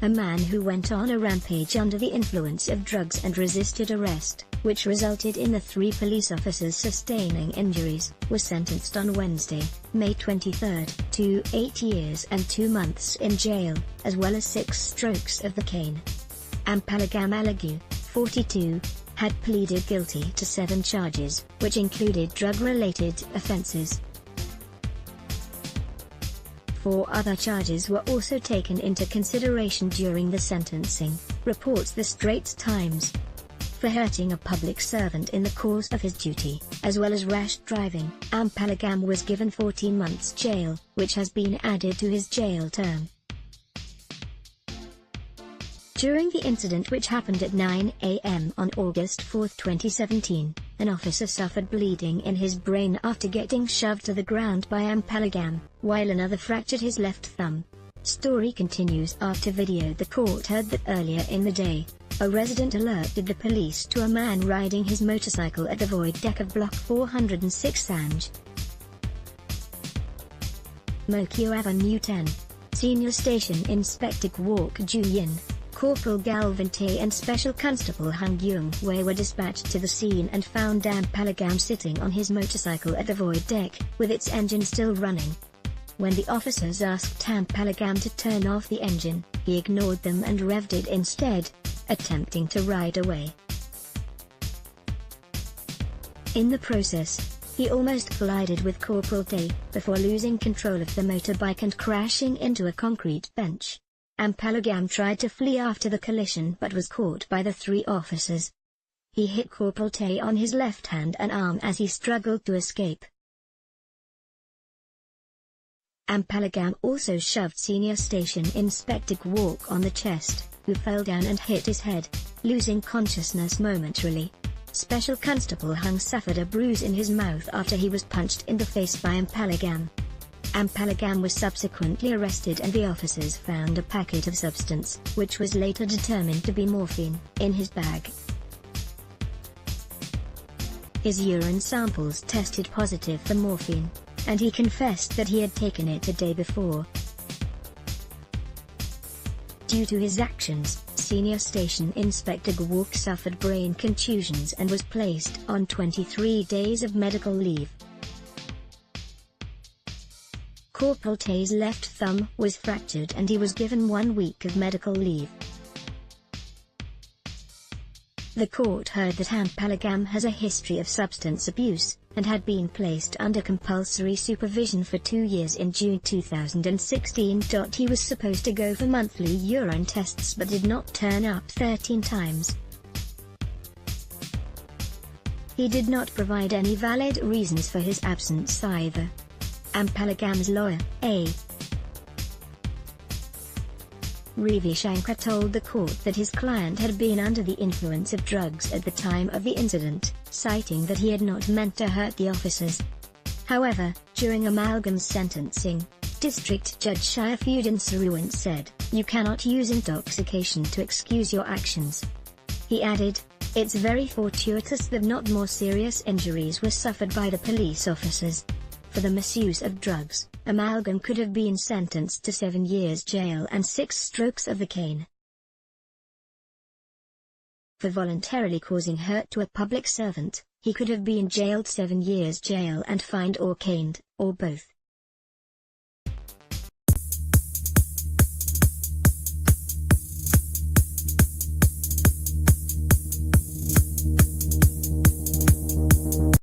a man who went on a rampage under the influence of drugs and resisted arrest, which resulted in the 3 police officers sustaining injuries, was sentenced on Wednesday, May 23, to 8 years and 2 months in jail, as well as 6 strokes of the cane. Ampalagam Alagu, 42, had pleaded guilty to 7 charges, which included drug-related offenses. 4 other charges were also taken into consideration during the sentencing, reports the Straits Times. For hurting a public servant in the course of his duty, as well as rash driving, Ampalagam was given 14 months jail, which has been added to his jail term. During the incident, which happened at 9 a.m. on August 4, 2017, an officer suffered bleeding in his brain after getting shoved to the ground by Ampalagam, while another fractured his left thumb. Story continues. After video, the court heard that earlier in the day, a resident alerted the police to a man riding his motorcycle at the void deck of Block 406 Sanj, Mokyo Avenue 10. Senior Station Inspector Kwok Ju Yin, Corporal Galvin Tay and Special Constable Hung Yung Wei were dispatched to the scene and found Ampalagam sitting on his motorcycle at the void deck, with its engine still running. When the officers asked Ampalagam to turn off the engine, he ignored them and revved it instead, attempting to ride away. In the process, he almost collided with Corporal Tay, before losing control of the motorbike and crashing into a concrete bench. Ampalagam tried to flee after the collision but was caught by the 3 officers. He hit Corporal Tay on his left hand and arm as he struggled to escape. Ampalagam also shoved Senior Station Inspector Kwok on the chest, who fell down and hit his head, losing consciousness momentarily. Special Constable Hung suffered a bruise in his mouth after he was punched in the face by Ampalagam. Ampalagam was subsequently arrested and the officers found a packet of substance, which was later determined to be morphine, in his bag. His urine samples tested positive for morphine, and he confessed that he had taken it a day before. Due to his actions, Senior Station Inspector Kwok suffered brain contusions and was placed on 23 days of medical leave. Corporal Tay's left thumb was fractured and he was given 1 week of medical leave. The court heard that Ampalagam has a history of substance abuse, and had been placed under compulsory supervision for 2 years in June 2016. He was supposed to go for monthly urine tests but did not turn up 13 times. He did not provide any valid reasons for his absence either. Ampalagam's lawyer, A. Ravi Shankar, told the court that his client had been under the influence of drugs at the time of the incident, citing that he had not meant to hurt the officers. However, during Amalgam's sentencing, District Judge Shayafuddin Saruwan said, "You cannot use intoxication to excuse your actions." He added, "It's very fortuitous that not more serious injuries were suffered by the police officers." For the misuse of drugs, Amalgam could have been sentenced to 7 years jail and 6 strokes of the cane. For voluntarily causing hurt to a public servant, he could have been jailed 7 years jail and fined or caned, or both.